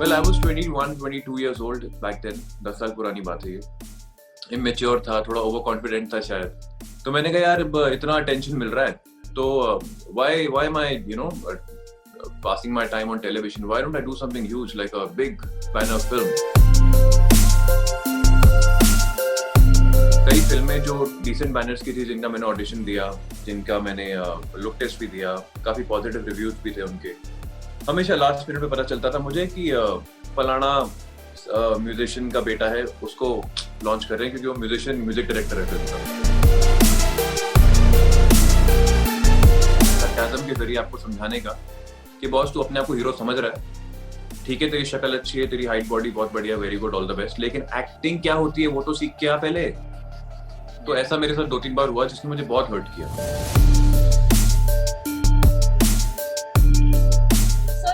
Well, I was 21, 22 years old back then. 10 साल पुरानी बात है ये. Immature था, थोड़ा ओवर कॉन्फिडेंट था शायद. तो मैंने कहा यार इतना अटेंशन मिल रहा है, तो why am I passing my time on television? Why don't I do something huge like a big banner film? कई फिल्में जो decent banners की थी, जिनका मैंने ऑडिशन दिया, जिनका मैंने लुक टेस्ट भी दिया, काफी पॉजिटिव रिव्यूज भी थे उनके. हमेशा लास्ट मिनट में पता चलता था मुझे कि फलाना म्यूजिशियन का बेटा है, उसको लॉन्च कर रहे हैं क्योंकि वो म्यूजिक डायरेक्टर है फिल्म का. सरकाज़म के जरिए आपको समझाने का कि बॉस तू अपने आप को हीरो समझ रहा है, ठीक है, तेरी शक्ल अच्छी है, तेरी हाइट बॉडी बहुत बढ़िया, very good, all the best, लेकिन एक्टिंग क्या होती है वो तो सीख के आ पहले. तो ऐसा मेरे साथ 2-3 बार हुआ जिसने मुझे बहुत हर्ट किया.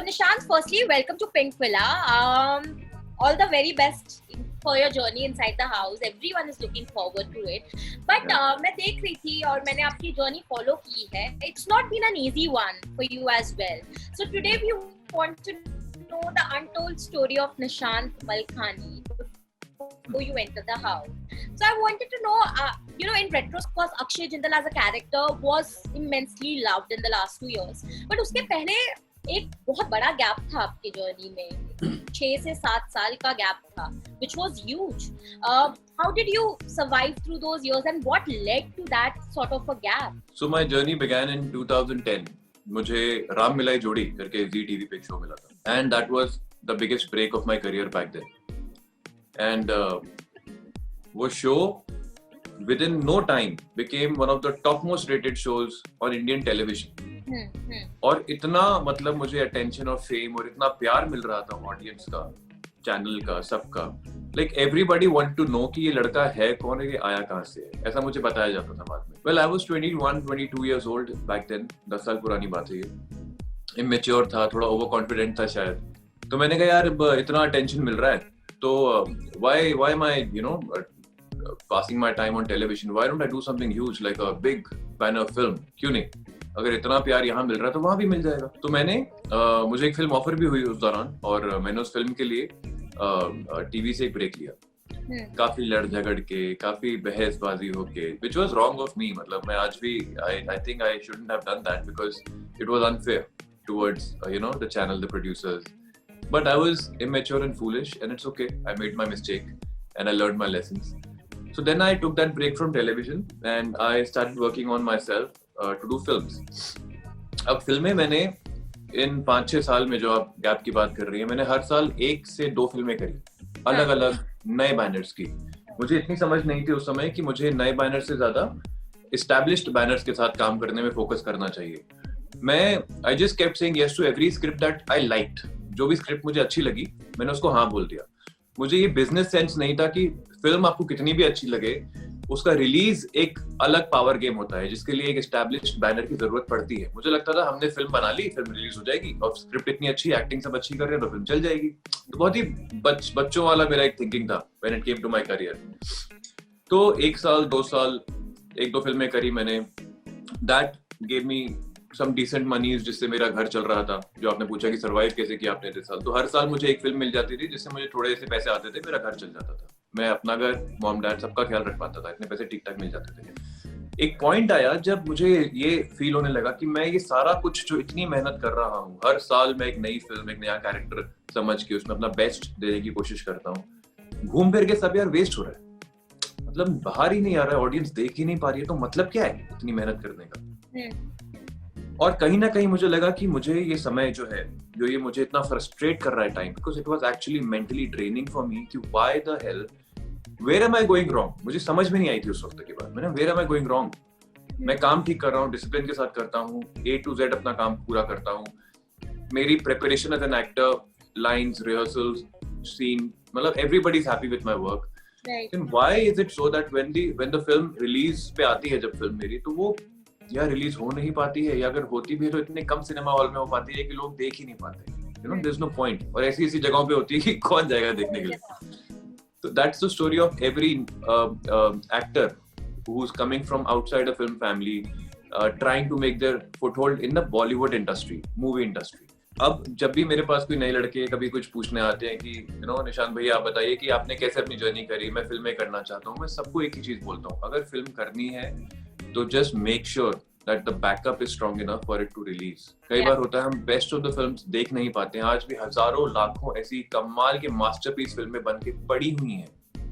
Nishant, firstly, welcome to Pink Villa. All the very best for your journey inside the house. Everyone is looking forward to it. But मैं देख रही थी और मैंने आपकी journey follow की है. It's not been an easy one for you as well. So today we want to know the untold story of Nishant Malkhani before you enter the house. So I wanted to know, in retrospect, Akshay Jindal as a character was immensely loved in the last 2 years. But उसके पहले एक बहुत बड़ा gap था आपकी journey में, 6 से 7 साल का गैप था, which was huge. How did you survive through those years and what led to that sort of a gap? So my journey began in 2010. मुझे राम मिलाई जोड़ी करके जी टीवी पे एक शो मिला था, and that was the biggest break of my career back then. And वो show within no time became one of the top most rated shows on Indian television. और इतना मतलब मुझे अटेंशन और फेम और इतना प्यार मिल रहा था ऑडियंस का, चैनल का, सबका. Like everybody want to know कि ये लड़का है कौन है, ये आया कहाँ से है, ऐसा मुझे बताया जाता था बाद में. Well, I was 21, 22 years old back then. 10 साल पुरानी बात है ये. इमेच्योर था, थोड़ा ओवर कॉन्फिडेंट था शायद. तो मैंने कहा यार इतना अटेंशन मिल रहा है, तो why am I passing my time on television? Why don't I do something huge like a big banner film? क्यों नहीं, अगर इतना प्यार यहाँ मिल रहा है तो वहाँ भी मिल जाएगा. तो मुझे एक फिल्म ऑफर भी हुई उस दौरान, और मैंने उस फिल्म के लिए टीवी से एक ब्रेक लिया. काफी लड़ झगड़ के, काफी बहसबाजी होके, which was wrong of me. मतलब मैं आज भी I think I shouldn't have done that because it was unfair towards the channel, the producers. But I was immature and foolish, and it's okay. I made my mistake and I learned my lessons. So then I took that break from television and I started working on myself to do films. अब फिल्में मैंने इन 5-6 साल में, जो आप gap की बात कर रही है, मैंने हर साल 1 से 2 फिल्में करी, अलग अलग नए बैनर्स की. मुझे इतनी समझ नहीं थी उस समय कि मुझे नए बैनर से ज्यादा एस्टैब्लिश्ड बैनर्स के साथ काम करने में फोकस करना चाहिए. I just kept saying yes to every script that I liked. जो भी स्क्रिप्ट मुझे अच्छी लगी मैंने उसको हाँ बोल दिया. मुझे ये बिजनेस सेंस नहीं था कि फिल्म आपको कितनी भी अच्छी लगे, उसका रिलीज एक अलग पावर गेम होता है जिसके लिए एक एस्टैब्लिश्ड बैनर की जरूरत पड़ती है. मुझे लगता था हमने फिल्म बना ली, फिल्म रिलीज हो जाएगी, और स्क्रिप्ट इतनी अच्छी, एक्टिंग सब अच्छी कर रहे हैं तो फिल्म चल जाएगी. तो बहुत ही बच्चों वाला मेरा एक थिंकिंग था when it came to my career. तो 1 साल 2 साल 1-2 फिल्में करी मैंने. That gave me some decent monies जिससे मेरा घर चल रहा था. जो आपने पूछा कि सर्वाइव कैसे किया आपने 3 साल, तो हर साल मुझे एक फिल्म मिल जाती थी जिससे मुझे थोड़े से पैसे आते थे, मेरा घर चल जाता था, मैं अपना घर, मॉम डैड सबका ख्याल रख पाता था, इतने पैसे ठीक ठाक मिल जाते थे. एक पॉइंट आया जब मुझे ये फील होने लगा कि मैं ये सारा कुछ जो इतनी मेहनत कर रहा हूँ, हर साल मैं एक नई फिल्म, एक नया कैरेक्टर समझ के उसमें अपना बेस्ट देने की कोशिश करता हूँ, घूम फिर के सब यार वेस्ट हो रहा है. मतलब बाहर ही नहीं आ रहा है, ऑडियंस देख ही नहीं पा रही है, तो मतलब क्या है इतनी मेहनत करने का. और कहीं ना कहीं मुझे लगा कि मुझे ये समय जो है, जो ये मुझे इतना फ्रस्ट्रेट कर रहा है time, because it was actually mentally draining for me, कि why the hell, where am I going wrong. मुझे समझ में नहीं आई थी उस वक्त के बाद. मैंने where am I going wrong. मैं काम ठीक कर रहा हूँ, डिसिप्लिन के साथ करता हूँ, A to Z अपना काम पूरा करता हूँ, मेरी preparation as an actor, lines, rehearsals, scene, मतलब everybody is happy with my work. Then why is it so that when the film release पे आती है, जब फिल्म मेरी, तो वो या रिलीज हो नहीं पाती है, या अगर होती भी है तो इतने कम सिनेमा हॉल में हो पाती है कि लोग देख ही नहीं पाते. There is no point. और ऐसी जगहों पे होती है कि कौन जाएगा देखने के लिए. तो that's the story of every actor who is coming from outside a film family, trying to make their foothold in the Bollywood industry, movie industry. अब जब भी मेरे पास कोई नए लड़के कभी कुछ पूछने आते हैं कि निशांत भैया आप बताइए कि आपने कैसे अपनी जर्नी करी, मैं फिल्में करना चाहता हूँ, मैं सबको एक ही चीज बोलता हूँ, अगर फिल्म करनी है तो just make sure that the backup is strong enough for it to release. कई बार होता है हम बेस्ट ऑफ द फिल्म्स देख नहीं पाते हैं, आज भी हजारों लाखों ऐसी कमाल के मास्टरपीस फिल्में बन के पड़ी हुई हैं,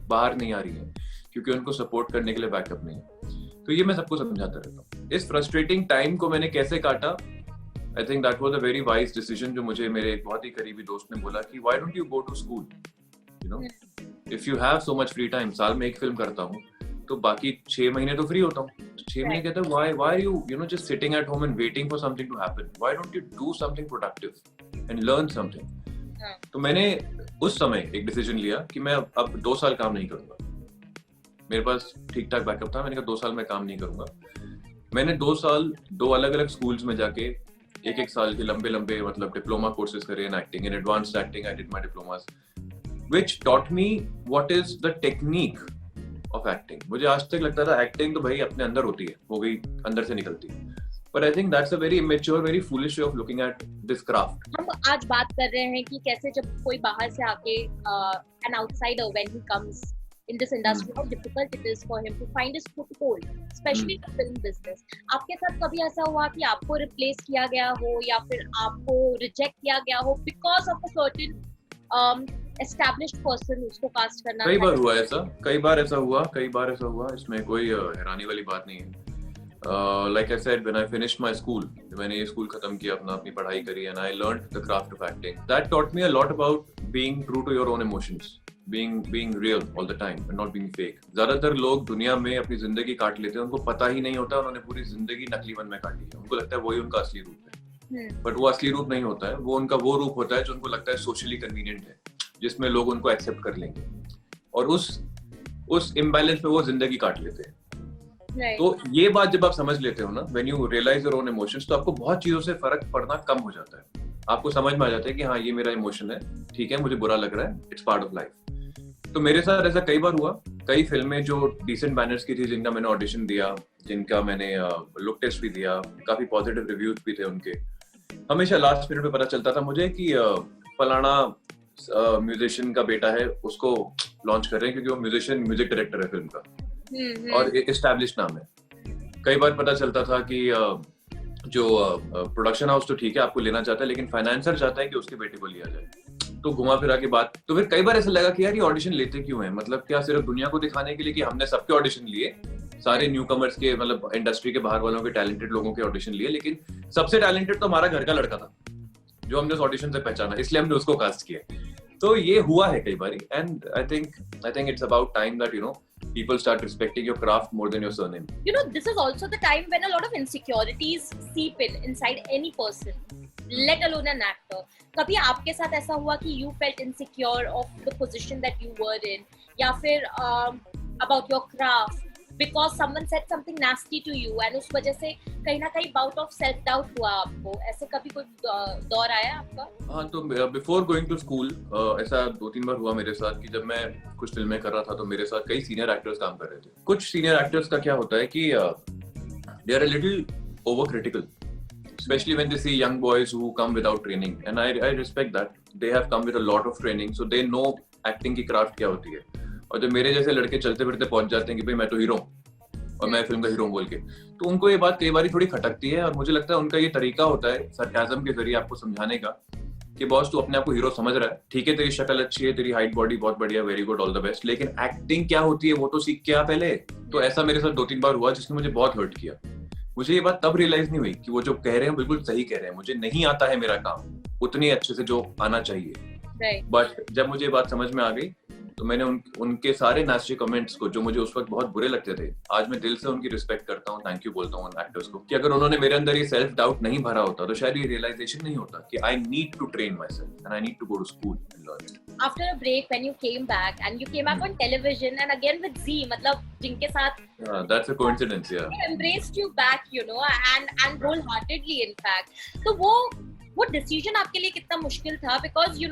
बाहर नहीं आ रही है क्योंकि उनको सपोर्ट करने के लिए बैकअप नहीं है। तो ये मैं सबको समझाता रहता हूँ। इस फ्रस्ट्रेटिंग टाइम को मैंने कैसे काटा, I think that was a very wise decision जो मुझे मेरे एक बहुत ही करीबी दोस्त ने बोला कि why don't you go to school, if you have so much free time, साल में एक फिल्म करता हूँ तो बाकी 6 महीने तो फ्री होता हूँ, 6 महीने कहता है why are you just sitting at home and waiting for something to happen, why don't you do something productive and learn something। तो मैंने उस समय एक डिसीजन लिया कि मैं अब 2 साल काम नहीं करूंगा। मेरे पास ठीक ठाक बैकअप था, मैंने कहा 2 साल में काम नहीं करूंगा। मैंने 2 साल 2 अलग अलग स्कूल्स में जाके एक साल के लंबे मतलब डिप्लोमा कोर्सेज करे in acting, in advanced acting I did my diplomas which taught me what is the technique of acting. मुझे आज तक लगता था एक्टिंग तो भाई अपने अंदर होती है, वो गई अंदर से निकलती है, but I think that's a very immature, very foolish way of looking at this craft। हम आज बात कर रहे हैं कि कैसे जब कोई बाहर से आके an outsider when he comes in this industry, how difficult it is for him to find his foothold, especially in the film business। आपके साथ कभी ऐसा हुआ कि आपको रिप्लेस किया गया हो या फिर आपको रिजेक्ट किया गया हो because of a certain established person उसको कास्ट करना? कई बार हुआ ऐसा, कई बार ऐसा हुआ, इसमें कोई हैरानी वाली बात नहीं है। Like I said, when I finished my school, मैंने ये स्कूल खत्म किया, अपनी पढ़ाई करी, and I learned the craft of acting. That taught me a lot about being true to your own emotions, being real all the time and not being fake। ज्यादातर लोग दुनिया में अपनी जिंदगी काट लेते हैं, उनको पता ही नहीं होता उन्होंने पूरी जिंदगी नकली वन में काटी है, उनको लगता है वही उनका असली रूप है, बट वो असली रूप नहीं होता है, वो उनका वो रूप होता है जो उनको लगता है सोशली कन्वीनियंट है, जिसमें लोग उनको एक्सेप्ट कर लेंगे, और उस इम्बैलेंस में वो जिंदगी काट लेते हैं। तो ये बात जब आप समझ लेते हो ना, when you realize your own emotions, तो आपको बहुत चीजों से फर्क पड़ना कम हो जाता है। आपको समझ में आ जाता है कि हाँ ये मेरा इमोशन है, ठीक है, मुझे बुरा लग रहा है, इट्स पार्ट ऑफ लाइफ। तो मेरे साथ ऐसा कई बार हुआ, कई फिल्में जो डिसेंट बैनर्स की थी, जिनका मैंने ऑडिशन दिया, जिनका मैंने लुक टेस्ट भी दिया, काफी पॉजिटिव रिव्यूज भी थे उनके, हमेशा लास्ट मिनट में पता चलता था मुझे कि फलाना म्यूजिशियन का बेटा है, उसको लॉन्च कर रहे हैं क्योंकि वो म्यूजिक डायरेक्टर है फिल्म का और एस्टैब्लिश नाम है। कई बार पता चलता था कि जो प्रोडक्शन हाउस तो ठीक है आपको लेना चाहता है, लेकिन फाइनेंसर चाहता है कि उसके बेटे को लिया जाए। तो घुमा फिरा के बात, तो फिर कई बार ऐसा लगा कि यार ये ऑडिशन लेते क्यों हैं, मतलब क्या सिर्फ दुनिया को दिखाने के लिए कि हमने सबके ऑडिशन लिए, सारे न्यू कमर्स के, मतलब इंडस्ट्री के बाहर वालों के टैलेंटेड लोगों के ऑडिशन लिए, लेकिन सबसे टैलेंटेड तो हमारा घर का लड़का था जो हमने उस ऑडिशन से पहचाना, इसलिए हमने उसको कास्ट किया। तो ये हुआ है कई बार, and I think it's about time that people start respecting your craft more than your surname। This is also the time when a lot of insecurities seep in inside any person, let alone an actor। कभी आपके साथ ऐसा हुआ कि you felt insecure of the position that you were in, या फिर about your craft because someone said something nasty to you and उस वजह से कहीं ना कहीं bout of self doubt हुआ आपको? ऐसे कभी कोई दौर आया आपका? हाँ, तो before going to school ऐसा 2-3 बार हुआ मेरे साथ कि जब मैं कुछ फिल्में कर रहा था तो मेरे साथ कई सीनियर एक्टर्स काम कर रहे थे। कुछ सीनियर एक्टर्स का क्या होता है कि they are a little overcritical, especially when they see young boys who come without training, and I respect that they have come with a lot of training, so they know acting की craft क्या होती है। और जब मेरे जैसे लड़के चलते फिरते पहुंच जाते हैं कि भाई मैं तो हीरो हूँ और मैं फिल्म का हीरो बोल के, तो उनको ये बात कई बार थोड़ी खटकती है, और मुझे लगता है उनका ये तरीका होता है सरकाज़म के जरिए आपको समझाने का कि बॉस तू अपने आप को हीरो समझ रहा है, ठीक है, तेरी शक्ल अच्छी है, तेरी हाइट बॉडी बहुत बढ़िया, very good, all the best, लेकिन एक्टिंग क्या होती है वो तो सीख के आ पहले। तो ऐसा मेरे साथ 2-3 बार हुआ जिसने मुझे बहुत हर्ट किया। मुझे ये बात तब रियलाइज नहीं हुई कि वो जो कह रहे हैं बिल्कुल सही कह रहे हैं, मुझे नहीं आता है मेरा काम उतनी अच्छे से जो आना चाहिए। बट जब मुझे बात समझ में आ गई तो मैंने उनके सारे नास्टी कमेंट्स को, जो मुझे उस वक्त बहुत बुरे लगते थे, आज मैं दिल से उनकी रिस्पेक्ट करता हूँ, थैंक यू बोलता हूँ उन एक्टर्स को, कि अगर उन्होंने मेरे अंदर ये सेल्फ डाउट नहीं भरा होता तो शायद ये रियलाइजेशन नहीं होता कि I need to train myself and I need to go to school and learn it. After a break when you came back and you came back on television and again with Zee, मतलब जिनके साथ that's a coincidence, या embraced you back, and wholeheartedly in fact। तो वो decision आपके लिए कितना मुश्किल था, because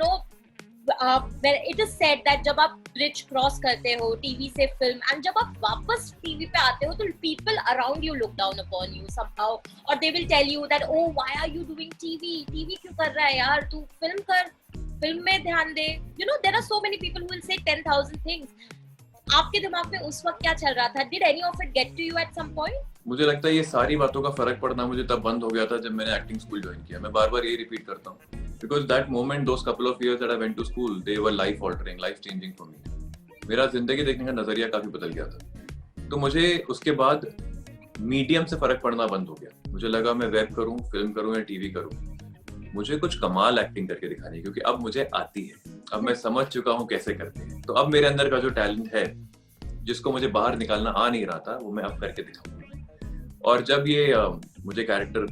it is said that जब आप ब्रिज क्रॉस करते हो टीवी से फिल्म एंड जब आप वापस टीवी पे आते हो तो people around you look down upon you somehow और they will tell you that oh why are you doing TV क्यों कर रहा है यार, तू फिल्म कर, फिल्म में ध्यान दे, you know there are so many people who will say 10,000 things. आपके दिमाग में उस वक्त क्या चल रहा था? Did any of it get to you at some point? मुझे लगता है ये सारी बातों का फर्क पड़ना मुझे तब बंद हो गया था जब मैंने एक्टिंग स्कूल ज्वाइन किया. मैं बार-बार ये रिपीट करता हूँ because that moment, those couple of years that I went to school, they were life altering, life changing for me. मेरा जिंदगी देखने का नजरिया काफी बदल गया था. तो मुझे उसके बाद मीडियम से फर्क पड़ना बंद हो गया. मुझे लगा मैं वेब करूं, फिल्म करूं या टीवी करूं, मुझे कुछ कमाल एक्टिंग करके दिखानी है क्योंकि अब मुझे आती है, अब मैं समझ चुका हूँ कैसे करते हैं. तो अब मेरे अंदर का जो टैलेंट है जिसको मुझे बाहर निकालना आ नहीं रहा था वो मैं अब करके दिखाऊंगा. और जब ये मुझे कैरेक्टर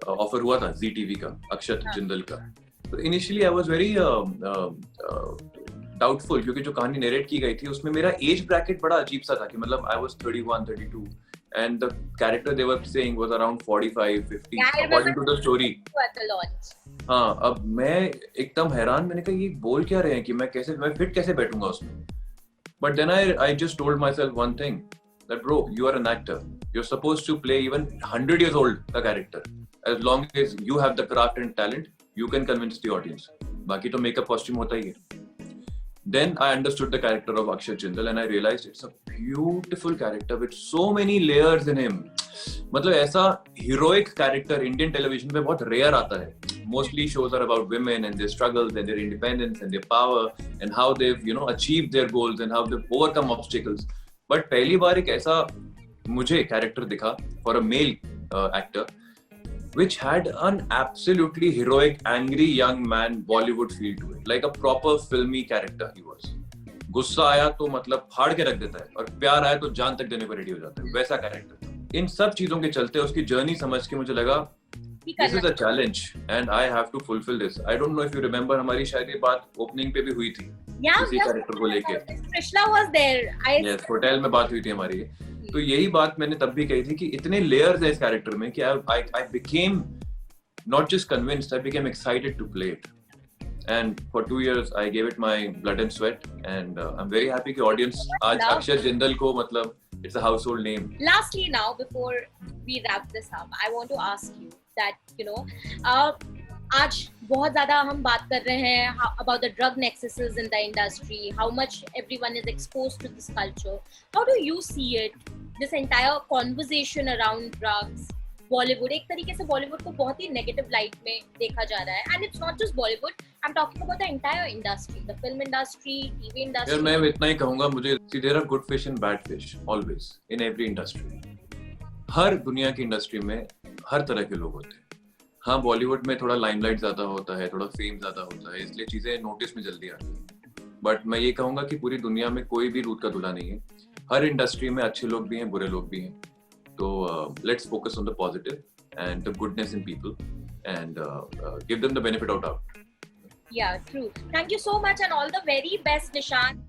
ऑफर हुआ था जी टीवी का, अक्षत जिंदल का, तो initially I was very doubtful क्योंकि जो कहानी नरेट की गई थी उसमें मेरा एज ब्रैकेट बड़ा अजीब सा था कि मतलब I was 31 32 and the character they were saying was around 45 50 according to the story. हाँ, अब मैं एकदम हैरान, मैंने कहा ये बोल क्या रहे हैं कि मैं फिट कैसे बैठूंगा उसमें. But then I just told myself one thing, that bro, you are an actor, you're supposed to play even 100 years old का character, as long as you have the craft and talent you can convince the audience. बाकी तो makeup costume होता ही है. Then I understood the character of Akshat Jindal and I realized it's a beautiful character with so many layers in him. मतलब ऐसा heroic character Indian television पे बहुत rare आता है. Mostly shows are about women and their struggles and their independence and their power and how they've achieved their goals and how they've overcome obstacles. But पहली बार एक ऐसा मुझे character दिखा for a male actor which had an absolutely heroic, angry young man Bollywood feel to it, like a proper filmy character he was. गुस्सा आया तो मतलब फाड़ के रख देता है और प्यार आया तो जान तक देने को रेडी हो जाता है, वैसा कैरेक्टर था. इन सब चीजों के चलते उसकी जर्नी समझ के मुझे लगा this is a challenge and I have to fulfill this. I don't know if you remember, हमारी शायद ये बात ओपनिंग पे भी हुई थी इसी कैरेक्टर को लेके. Krishna was there. Yes, hotel में बात हुई थी हमारी. तो यही बात मैंने तब भी कही थी कि इतने लेयर्स हैं इस कैरेक्टर में कि I became not just convinced, I became excited to play it. And for 2 years I gave it my blood and sweat and I'm very happy कि audience आज अक्षत जिंदल को मतलब it's a household name. Lastly now, before we wrap this up, I want to ask you that आज बहुत ज़्यादा हम बात कर रहे हैं about the drug nexuses in the industry, how much everyone is exposed to this culture. How do you see it? This entire conversation around drugs, Bollywood, एक तरीके से Bollywood को बहुत ही negative light में देखा जा रहा है, and it's not just Bollywood. I'm talking about the entire industry, the film industry, TV industry. यार मैं इतना ही कहूँगा, मुझे there are good fish and bad fish always in every industry. हर दुनिया की इंडस्ट्री में हर तरह के लोग होते हैं. हाँ, बॉलीवुड में थोड़ा लाइमलाइट ज्यादा होता है, थोड़ा फेम ज्यादा होता है, इसलिए चीजें नोटिस में जल्दी आती हैं. बट मैं ये कहूंगा कि पूरी दुनिया में कोई भी दूध का धुला नहीं है. हर इंडस्ट्री में अच्छे लोग भी हैं, बुरे लोग भी हैं. तो let's focus on the positive and the goodness in people and give them the benefit of doubt. Yeah, true. Thank you so much and all the very best, Nishant.